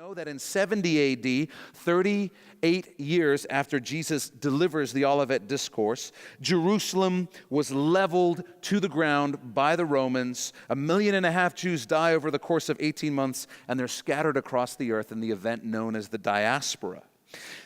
know that in 70 AD, 38 years after Jesus delivers the Olivet Discourse, Jerusalem was leveled to the ground by the Romans. 1.5 million Jews die over the course of 18 months, and they're scattered across the earth in the event known as the diaspora.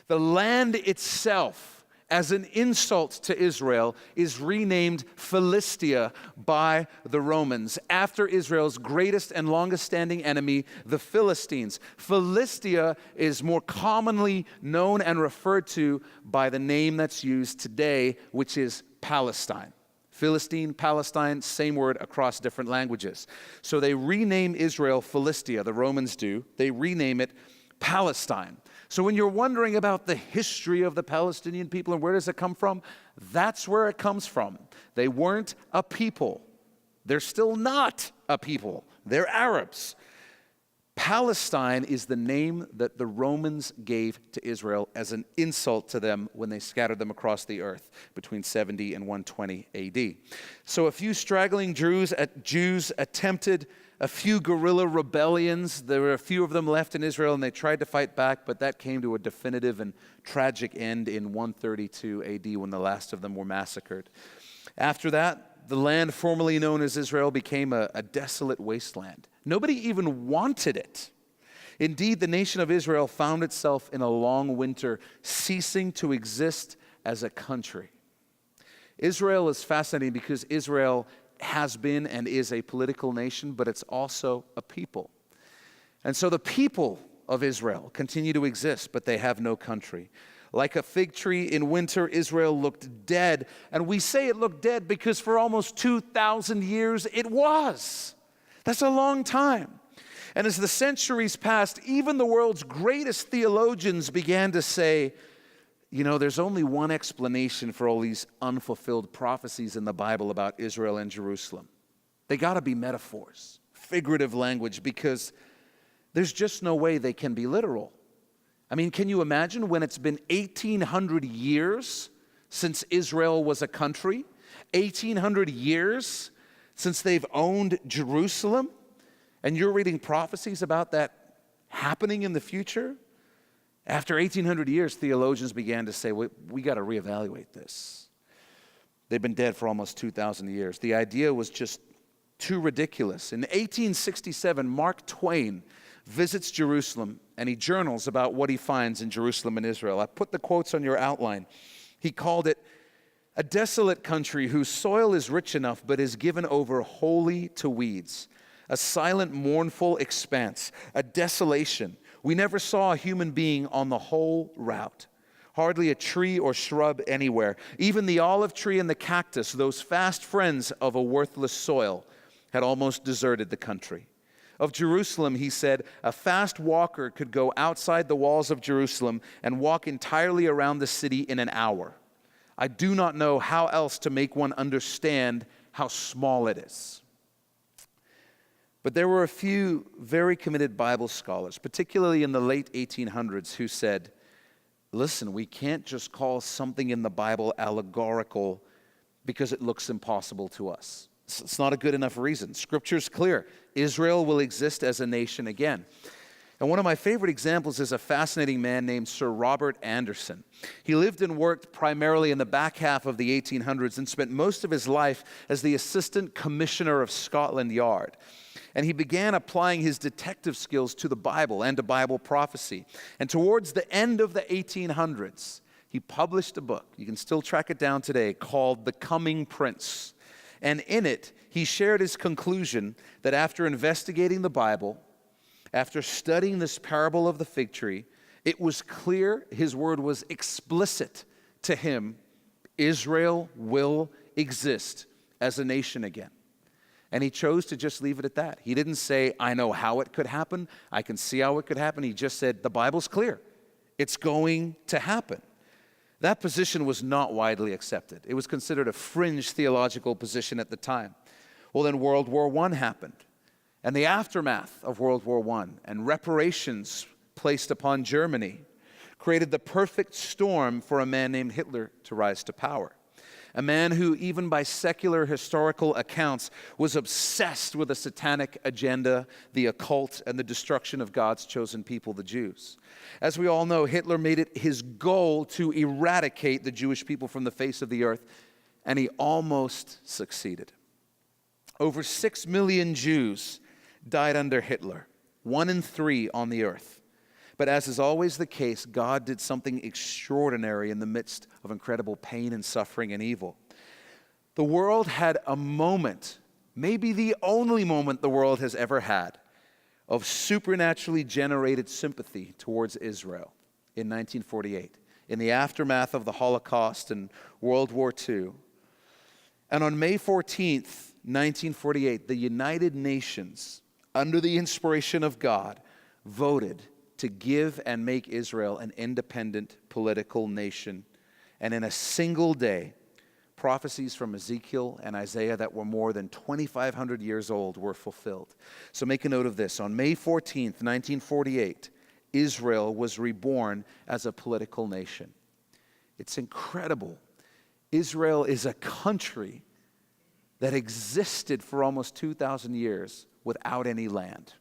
The land itself, as an insult to Israel, is renamed Philistia by the Romans, after Israel's greatest and longest standing enemy, the Philistines. Philistia is more commonly known and referred to by the name that's used today, which is Palestine. Philistine, Palestine, same word across different languages. So they rename Israel Philistia, the Romans do. They rename it Palestine. So when you're wondering about the history of the Palestinian people and where does it come from, that's where it comes from. They weren't a people. They're still not a people. They're Arabs. Palestine is the name that the Romans gave to Israel as an insult to them when they scattered them across the earth between 70 and 120 AD. So a few straggling Jews attempted a few guerrilla rebellions. There were a few of them left in Israel, and they tried to fight back, but that came to a definitive and tragic end in 132 AD when the last of them were massacred. After that, the land formerly known as Israel became a desolate wasteland. Nobody even wanted it. Indeed, the nation of Israel found itself in a long winter, ceasing to exist as a country. Israel is fascinating because Israel has been and is a political nation, but it's also a people. And so the people of Israel continue to exist, but they have no country. Like a fig tree in winter, Israel looked dead. And we say it looked dead because for almost 2,000 years it was. That's a long time. And as the centuries passed, even the world's greatest theologians began to say, you know, there's only one explanation for all these unfulfilled prophecies in the Bible about Israel and Jerusalem. They got to be metaphors, figurative language, because there's just no way they can be literal. I mean, can you imagine when it's been 1,800 years since Israel was a country? 1,800 years since they've owned Jerusalem? And you're reading prophecies about that happening in the future? After 1,800 years, theologians began to say, we got to reevaluate this. They've been dead for almost 2,000 years. The idea was just too ridiculous. In 1867, Mark Twain visits Jerusalem, and he journals about what he finds in Jerusalem and Israel. I put the quotes on your outline. He called it a desolate country whose soil is rich enough but is given over wholly to weeds, a silent, mournful expanse, a desolation. We never saw a human being on the whole route. Hardly a tree or shrub anywhere. Even the olive tree and the cactus, those fast friends of a worthless soil, had almost deserted the country. Of Jerusalem, he said, a fast walker could go outside the walls of Jerusalem and walk entirely around the city in an hour. I do not know how else to make one understand how small it is. But there were a few very committed Bible scholars, particularly in the late 1800s, who said, listen, we can't just call something in the Bible allegorical because it looks impossible to us. It's not a good enough reason. Scripture's clear. Israel will exist as a nation again. And one of my favorite examples is a fascinating man named Sir Robert Anderson. He lived and worked primarily in the back half of the 1800s and spent most of his life as the Assistant Commissioner of Scotland Yard. And he began applying his detective skills to the Bible and to Bible prophecy. And towards the end of the 1800s, he published a book, you can still track it down today, called The Coming Prince. And in it, he shared his conclusion that after investigating the Bible, after studying this parable of the fig tree, it was clear, his word was explicit to him, Israel will exist as a nation again. And he chose to just leave it at that. He didn't say, I know how it could happen. I can see how it could happen. He just said, the Bible's clear. It's going to happen. That position was not widely accepted. It was considered a fringe theological position at the time. Well, then World War I happened. And the aftermath of World War I and reparations placed upon Germany created the perfect storm for a man named Hitler to rise to power. a man who, even by secular historical accounts, was obsessed with a satanic agenda, the occult, and the destruction of God's chosen people, the Jews. As we all know, Hitler made it his goal to eradicate the Jewish people from the face of the earth, and he almost succeeded. Over 6 million Jews died under Hitler, 1 in 3 on the earth. But as is always the case, God did something extraordinary in the midst of incredible pain and suffering and evil. The world had a moment, maybe the only moment the world has ever had, of supernaturally generated sympathy towards Israel in 1948, in the aftermath of the Holocaust and World War II. And on May 14th, 1948, the United Nations, under the inspiration of God, voted to give and make Israel an independent political nation. And in a single day, prophecies from Ezekiel and Isaiah that were more than 2,500 years old were fulfilled. So make a note of this. On May 14th, 1948, Israel was reborn as a political nation. It's incredible. Israel is a country that existed for almost 2,000 years without any land,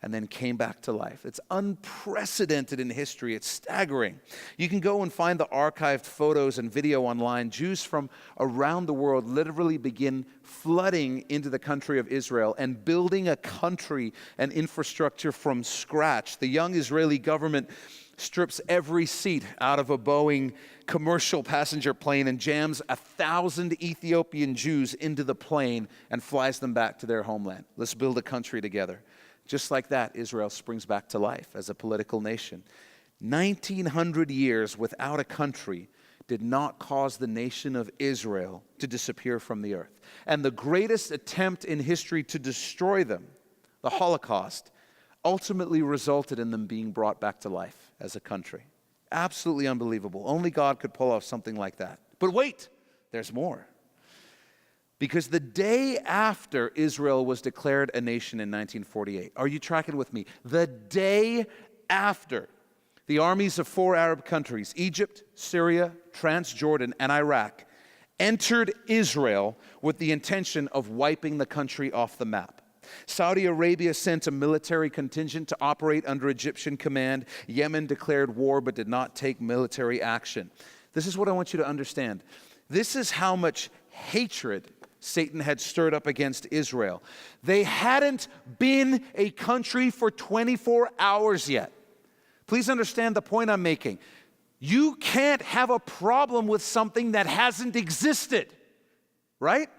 and then came back to life. It's unprecedented in history. It's staggering. You can go and find the archived photos and video online. Jews from around the world literally begin flooding into the country of Israel and building a country and infrastructure from scratch. The young Israeli government strips every seat out of a Boeing commercial passenger plane and jams 1,000 Ethiopian Jews into the plane and flies them back to their homeland. Let's build a country together. Just like that, Israel springs back to life as a political nation. 1,900 years without a country did not cause the nation of Israel to disappear from the earth. And the greatest attempt in history to destroy them, the Holocaust, ultimately resulted in them being brought back to life as a country. Absolutely unbelievable. Only God could pull off something like that. But wait, there's more. Because the day after Israel was declared a nation in 1948, are you tracking with me? The day after, the armies of 4 Arab countries, Egypt, Syria, Transjordan, and Iraq, entered Israel with the intention of wiping the country off the map. Saudi Arabia sent a military contingent to operate under Egyptian command. Yemen declared war but did not take military action. This is what I want you to understand. This is how much hatred Satan had stirred up against Israel. They hadn't been a country for 24 hours yet. Please understand the point I'm making. You can't have a problem with something that hasn't existed, right?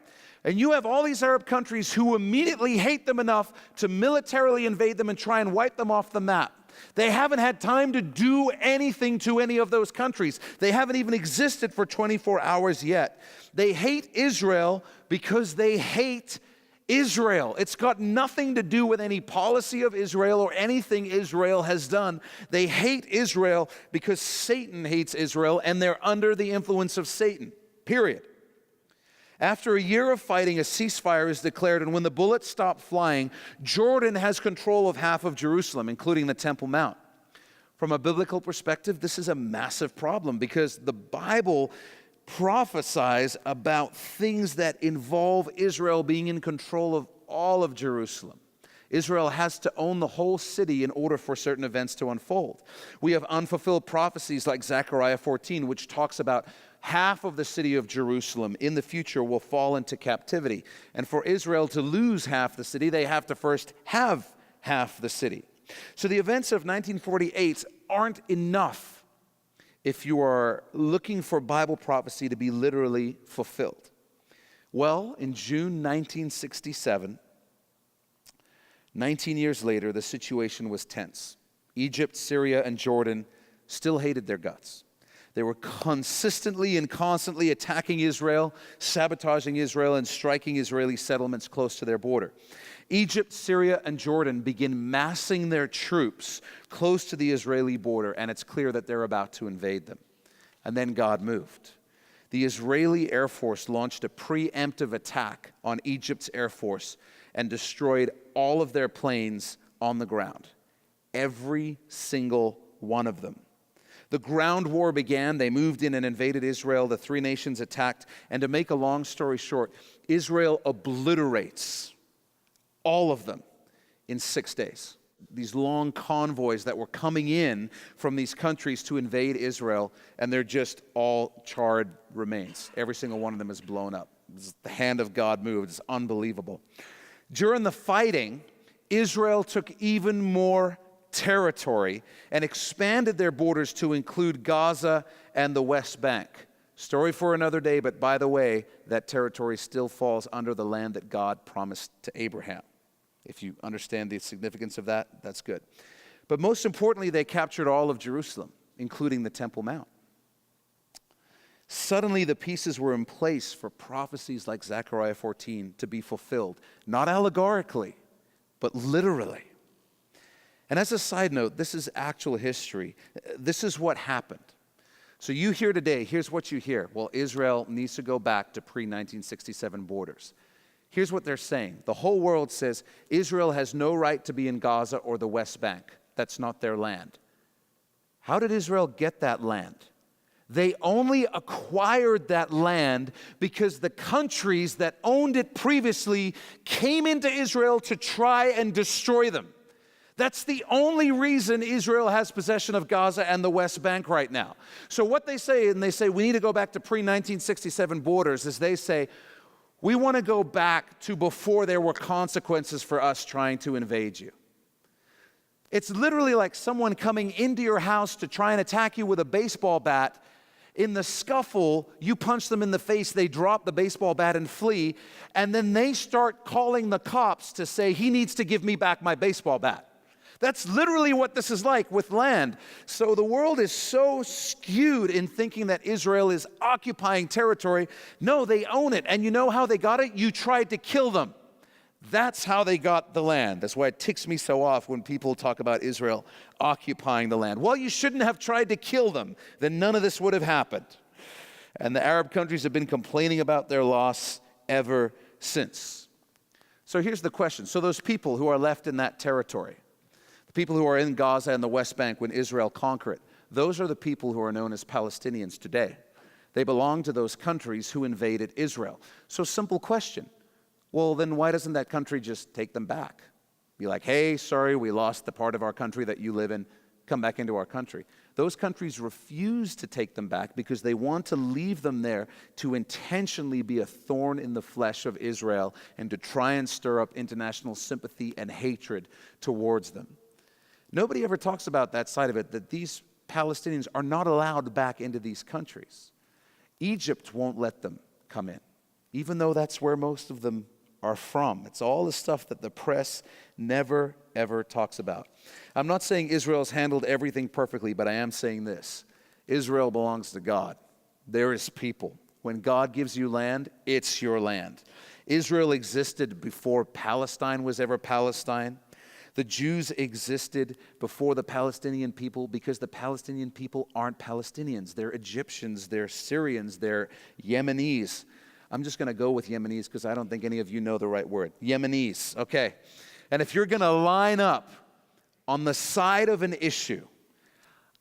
And you have all these Arab countries who immediately hate them enough to militarily invade them and try and wipe them off the map. They haven't had time to do anything to any of those countries. They haven't even existed for 24 hours yet. They hate Israel because they hate Israel. It's got nothing to do with any policy of Israel or anything Israel has done. They hate Israel because Satan hates Israel, and they're under the influence of Satan, period. After a year of fighting, a ceasefire is declared, and when the bullets stop flying, Jordan has control of half of Jerusalem, including the Temple Mount. From a biblical perspective, this is a massive problem because the Bible prophesies about things that involve Israel being in control of all of Jerusalem. Israel has to own the whole city in order for certain events to unfold. We have unfulfilled prophecies like Zechariah 14, which talks about half of the city of Jerusalem in the future will fall into captivity. And for Israel to lose half the city, they have to first have half the city. So the events of 1948 aren't enough if you are looking for Bible prophecy to be literally fulfilled. Well, in June 1967, 19 years later, the situation was tense. Egypt, Syria, and Jordan still hated their guts. They were consistently and constantly attacking Israel, sabotaging Israel, and striking Israeli settlements close to their border. Egypt, Syria, and Jordan begin massing their troops close to the Israeli border, and it's clear that they're about to invade them. And then God moved. The Israeli Air Force launched a preemptive attack on Egypt's Air Force and destroyed all of their planes on the ground. Every single one of them. The ground war began. They moved in and invaded Israel. The three nations attacked. And to make a long story short, Israel obliterates all of them in 6 days. These long convoys that were coming in from these countries to invade Israel, and they're just all charred remains. Every single one of them is blown up. The hand of God moved. It's unbelievable. During the fighting, Israel took even more territory and expanded their borders to include Gaza and the West Bank. Story for another day, but by the way, that territory still falls under the land that God promised to Abraham. If you understand the significance of that, that's good. But most importantly, they captured all of Jerusalem, including the Temple Mount. Suddenly, the pieces were in place for prophecies like Zechariah 14 to be fulfilled, not allegorically, but literally. And as a side note, this is actual history. This is what happened. So you hear today, here's what you hear. Well, Israel needs to go back to pre-1967 borders. Here's what they're saying. The whole world says Israel has no right to be in Gaza or the West Bank. That's not their land. How did Israel get that land? They only acquired that land because the countries that owned it previously came into Israel to try and destroy them. That's the only reason Israel has possession of Gaza and the West Bank right now. So what they say, and they say we need to go back to pre-1967 borders, is they say, we want to go back to before there were consequences for us trying to invade you. It's literally like someone coming into your house to try and attack you with a baseball bat. In the scuffle, you punch them in the face, they drop the baseball bat and flee, and then they start calling the cops to say, he needs to give me back my baseball bat. That's literally what this is like with land. So the world is so skewed in thinking that Israel is occupying territory. No, they own it. And you know how they got it? You tried to kill them. That's how they got the land. That's why it ticks me so off when people talk about Israel occupying the land. Well, you shouldn't have tried to kill them. Then none of this would have happened. And the Arab countries have been complaining about their loss ever since. So here's the question. So those people who are left in that territory, the people who are in Gaza and the West Bank when Israel conquered it, those are the people who are known as Palestinians today. They belong to those countries who invaded Israel. So simple question. Well, then why doesn't that country just take them back? Be like, hey, sorry, we lost the part of our country that you live in. Come back into our country. Those countries refuse to take them back because they want to leave them there to intentionally be a thorn in the flesh of Israel and to try and stir up international sympathy and hatred towards them. Nobody ever talks about that side of it, that these Palestinians are not allowed back into these countries. Egypt won't let them come in, even though that's where most of them are from. It's all the stuff that the press never, ever talks about. I'm not saying Israel's handled everything perfectly, but I am saying this. Israel belongs to God. They're his people. When God gives you land, it's your land. Israel existed before Palestine was ever Palestine. The Jews existed before the Palestinian people because the Palestinian people aren't Palestinians. They're Egyptians, they're Syrians, they're Yemenis. I'm just going to go with Yemenis because I don't think any of you know the right word. Yemenis, okay. And if you're going to line up on the side of an issue,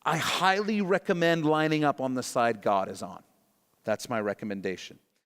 I highly recommend lining up on the side God is on. That's my recommendation.